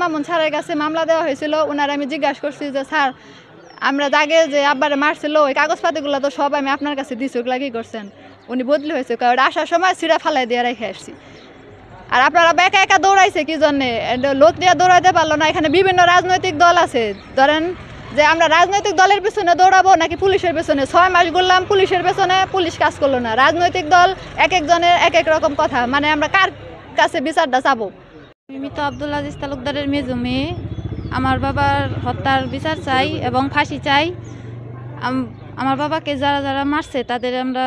মামুন স্যারের কাছে মামলা দেওয়া হয়েছিল। ওনার আমি জিজ্ঞাসা করছি যে স্যার, আমরা আগে যে আব্বারে মারছিল ওই কাগজপাতিগুলো তো সব আমি আপনার কাছে দিছি, ওগুলা কি করছেন? উনি বদলি হয়েছে, কারণ আসার সময় সিরা ফালাই দিয়ে রেখে আসছি। আর আপনারা একা একা দৌড়াইছে কি জন্যে? লোক নিয়ে দৌড়াইতে পারলো না। এখানে বিভিন্ন রাজনৈতিক দল আছে, ধরেন যে আমরা রাজনৈতিক দলের পিছনে দৌড়াবো নাকি পুলিশের পেছনে? 6 মাস ঘুরলাম পুলিশের পেছনে, পুলিশ কাজ করলো না। রাজনৈতিক দল এক একজনের এক এক রকম কথা, মানে আমরা কার কাছে বিচারটা চাবো? আমি তো আব্দুল আজিজ তালুকদারের মেজো মেয়ে। আমার বাবার হত্যার বিচার চাই এবং ফাঁসি চাই। আমার বাবাকে যারা যারা মারছে তাদের আমরা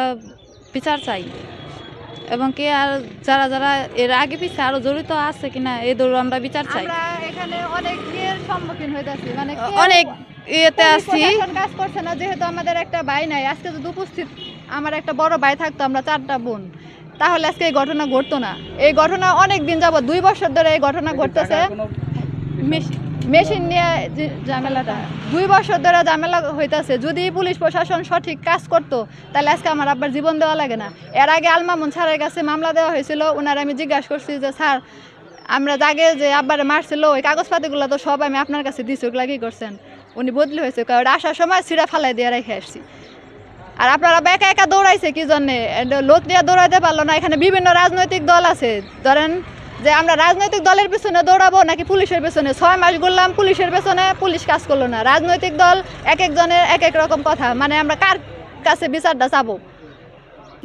বিচার চাই, এবং কি আর যারা যারা এর আগে পিছিয়ে আরো জড়িত আছে কিনা এদেরও আমরা বিচার চাই। আমরা এখানে অনেক ইয়ের সম্মুখীন হইতাছি, মানে অনেক ইয়েতে আছি। কাজ করছে না, যেহেতু আমাদের একটা ভাই নাই। আজকে যদি উপস্থিত আমার একটা বড় ভাই থাকতো, আমরা 4টা বোন, তাহলে আজকে এই ঘটনা ঘটতো না। এই ঘটনা অনেক দিন যাবত 2 বছর ধরে এই ঘটনা ঘটতেছে। মেশিন নিয়ে ঝামেলাটা 2 বছর ধরে ঝামেলা হইতাছে। যদি পুলিশ প্রশাসন সঠিক কাজ করতো তাহলে আজকে আমার আব্বার জীবন দেওয়া লাগে না। এর আগে আল মামুন স্যারের কাছে মামলা দেওয়া হয়েছিল। ওনার আমি জিজ্ঞাসা করছি যে স্যার, আমরা আগে যে আব্বারে মারছিল ওই কাগজপাতিগুলো তো সব আমি আপনার কাছে দিছি, ওগুলা কি করছেন? উনি বদলি হয়েছে, কারণ আসার সময় সিরা ফালাই দিয়ে রেখে আসছি। আর আপনারা একা একা দৌড়াইছে কি জন্যে? লোক নিয়ে দৌড়াইতে পারলো না। এখানে বিভিন্ন রাজনৈতিক দল আছে, ধরেন যে আমরা রাজনৈতিক দলের পিছনে দৌড়াবো নাকি পুলিশের পেছনে? 6 মাস ঘুরলাম পুলিশের পেছনে, পুলিশ কাজ করলো না। রাজনৈতিক দল এক একজনের এক এক রকম কথা, মানে আমরা কার কাছে বিচারটা চাবো?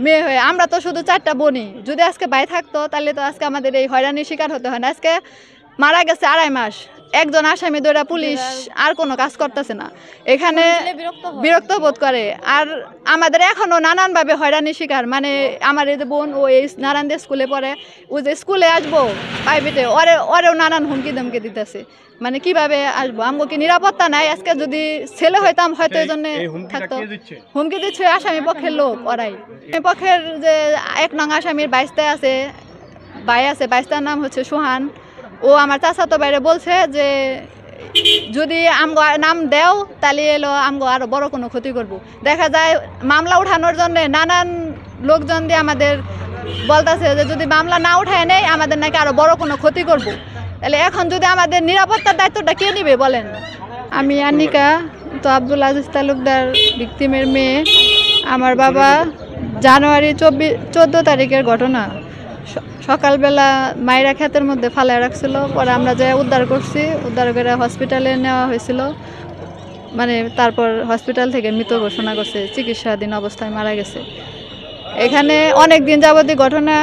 মেয়ে হয়ে আমরা তো শুধু 4টা বোনই। যদি আজকে ভাই থাকতো তাহলে তো আজকে আমাদের এই হয়রানির শিকার হতে হয় না। আজকে মারা গেছে 2.5 মাস, একজন আসামি ধরে পুলিশ আর কোনো কাজ করতেছে না। এখানে বিরক্ত বোধ করে। আর আমাদের এখনো নানানভাবে হয়রানির শিকার, মানে আমার এই যে বোন, ও এই নারায়ণদের স্কুলে পড়ে, ও যে স্কুলে আসবো প্রাইভেটে, ওরেও নানান হুমকি ধমকি দিতেছে। মানে কিভাবে আসবো? আমগো কি নিরাপত্তা নাই? আজকে যদি ছেলে হইতাম হয়তো এই জন্য থাকতো। হুমকি দিচ্ছে আসামি পক্ষের লোক, ওরাই পক্ষের যে 1 নং আসামির 22টা আছে, ভাই আছে, 22টার নাম হচ্ছে সোহান। ও আমার চাচাতো বাইরে বলছে যে যদি আমগো নাম দেও তাহলে এলো আমগো আরো বড় কোনো ক্ষতি করব। দেখা যায় মামলা উঠানোর জন্য নানান লোকজন দিয়ে আমাদের বলতেছে যে যদি মামলা না উঠায় নেই আমাদের নাকি আরো বড় কোনো ক্ষতি করব। তাহলে এখন যদি আমাদের নিরাপত্তার দায়িত্বটা কে নিবে বলেন? আমি আনিকা, তো আব্দুল আজিজ তালুকদার ভিকটিমের মেয়ে। আমার বাবা জানুয়ারি 14 তারিখের ঘটনা, সকালবেলা মায়েরা ক্ষেতের মধ্যে ফালায় রাখছিল। পরে আমরা যাই উদ্ধার করছি, উদ্ধার করে হসপিটালে নেওয়া হয়েছিল। মানে তারপর হসপিটাল থেকে মৃত ঘোষণা করছে, চিকিৎসাধীন অবস্থায় মারা গেছে। এখানে অনেক দিন যাবতী ঘটনা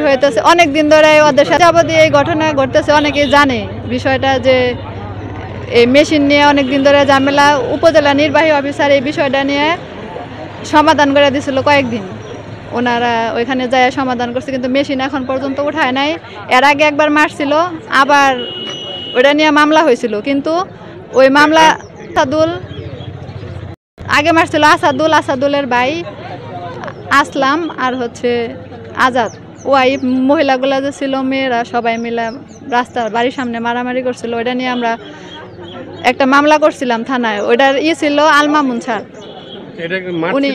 হইতেছে, অনেক দিন ধরে ওদের সাথে যাবতী এই ঘটনা ঘটতেছে। অনেকেই জানে বিষয়টা যে এই মেশিন নিয়ে অনেক দিন ধরে ঝামেলা। উপজেলা নির্বাহী অফিসার এই বিষয়টা নিয়ে সমাধান করে দিয়েছিল কয়েকদিন, ওনারা ওইখানে যায় সমাধান করছে, কিন্তু মেশিন এখন পর্যন্ত উঠায় নাই। এর আগে একবার মারছিল, আবার ওটা নিয়ে মামলা হয়েছিল, কিন্তু ওই মামলা আসাদুল আগে মারছিল। আসাদুলের ভাই আসলাম আর হচ্ছে আজাদ, ওই মহিলাগুলা যে ছিল, মেয়েরা সবাই মিলে রাস্তার বাড়ির সামনে মারামারি করছিল। ওইটা নিয়ে আমরা একটা মামলা করছিলাম থানায়। ওইটার ছিল আল মামুন স্যার। উনি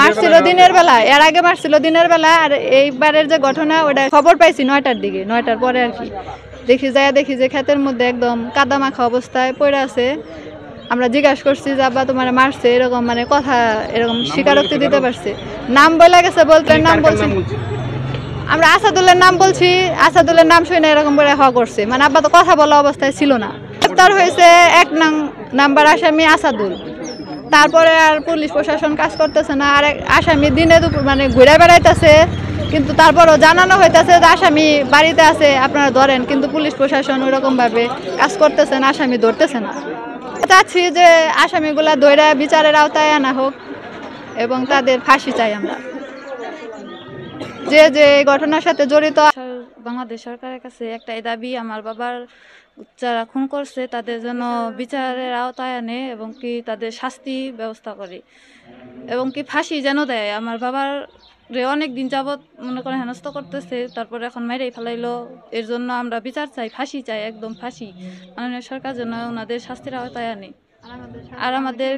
মারছিল দিনের বেলা, এর আগে মারছিল দিনের বেলা। আর এইবারের যে ঘটনা ওটা খবর পাইছি 9টার দিকে, 9টার পরে আর কি। দেখি যে ক্ষেতের মধ্যে একদম কাদা মাখা অবস্থায় পড়ে আছে। আমরা জিজ্ঞাসা করছি যে আব্বা তোমার মারছে, এরকম মানে কথা, এরকম স্বীকারোক্তি দিতে পারছে। নাম বলে গেছে, বলতে নাম বলছি, আমরা আসাদুলের নাম বলছি, আসাদুলের নাম শুনে এরকম করে হওয়া করছে। মানে আব্বা তো কথা বলা অবস্থায় ছিল না। গ্রেপ্তার হয়েছে 1 নাম্বার আসামি আসাদুল। তারপরে আর পুলিশ প্রশাসন কাজ করতেছে না। আর আসামি দিনে দুপুর মানে ঘুরে বেড়াইতেছে, কিন্তু তারপরও জানানো হইতেছে যে আসামি বাড়িতে আছে, আপনারা ধরেন, কিন্তু পুলিশ প্রশাসন ওইরকমভাবে কাজ করতেছে না, আসামি ধরতেছে না। চাচ্ছি যে আসামিগুলা ধরে বিচারের আওতায় আনা হোক এবং তাদের ফাঁসি চাই আমরা, যে যে ঘটনার সাথে জড়িত। বাংলাদেশ সরকারের কাছে একটাই দাবি, আমার বাবার যারা খুন করছে তাদের যেন বিচারের আওতায় আনে এবং কি তাদের শাস্তি ব্যবস্থা করে এবং কি ফাঁসি যেন দেয়। আমার বাবার অনেক দিন যাবৎ মনে করে হেনস্থ করতেছে, তারপরে এখন মেরেই ফেলাইলো। এর জন্য আমরা বিচার চাই, ফাঁসি চাই, একদম ফাঁসি। মাননীয় সরকার যেন ওনাদের শাস্তির আওতায় আনে। আর আমাদের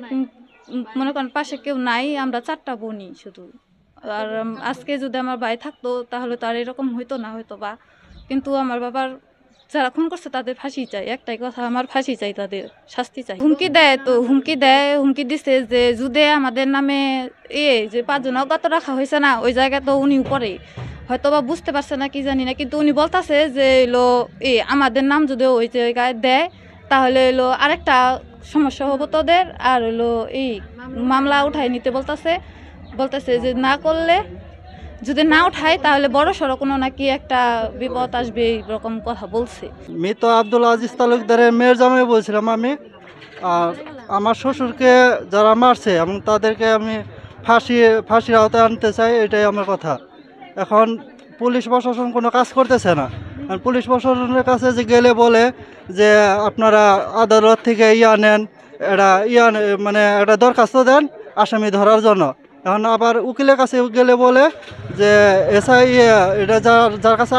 মনে করেন পাশে কেউ নাই, আমরা 4টা বোনই শুধু। আর আজকে যদি আমার ভাই থাকতো তাহলে তো আর এরকম হইতো না, হয়তো বা। কিন্তু আমার বাবার যারা খুন করছে তাদের ফাঁসি চাই, একটাই কথা, আমার ফাঁসি চাই, তাদের শাস্তি চাই। হুমকি দেয়, তো হুমকি দিচ্ছে যে যদি আমাদের নামে যে 5 জন অজ্ঞাত রাখা হয়েছে না, ওই জায়গায় তো উনি উপরে হয়তো বা বুঝতে পারছে না কি জানি না, কিন্তু উনি বলতাছে যে এলো আমাদের নাম যদি ওই জায়গায় দেয় তাহলে এলো আরেকটা সমস্যা হবো তোদের, আর হলো মামলা উঠাই নিতে বলতেছে যে না করলে, যদি না উঠায় তাহলে বড় সড়ো কোনো নাকি একটা বিপদ আসবে, এইরকম কথা বলছে। মৃত আব্দুল আজিজ তালুকদারের মেয়ের জামাই বলছিলাম আমি। আর আমার শ্বশুরকে যারা মারছে এবং তাদেরকে আমি ফাঁসির আওতায় আনতে চাই, এটাই আমার কথা। এখন পুলিশ প্রশাসন কোনো কাজ করতেছে না। আর পুলিশ প্রশাসনের কাছে যে গেলে বলে যে আপনারা আদালত থেকে নেন, মানে একটা দরখাস্ত দেন আসামি ধরার জন্য। এখন আবার উকিলের কাছে গেলে বলে যে এসআই এটা যার কাছে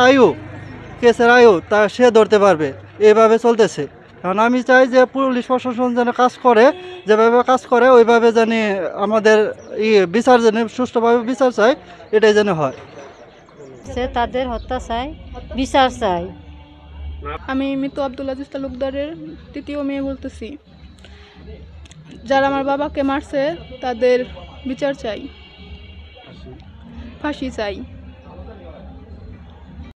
কেসের তা সে ধরতে পারবে। এইভাবে চলতেছে। এখন আমি চাই যে পুলিশ প্রশাসন যেন কাজ করে, যেভাবে কাজ করে ওইভাবে জানি আমাদের বিচার যেন সুষ্ঠুভাবে বিচার চাই, এটাই যেন হয়। সে তাদের হত্যা চাই, বিচার চাই। আমি মৃত আব্দুল আজিজ তালুকদারের 3য় মেয়ে বলতেছি। যারা আমার বাবাকে মারছে তাদের বিচার চাই, ফাঁসি চাই।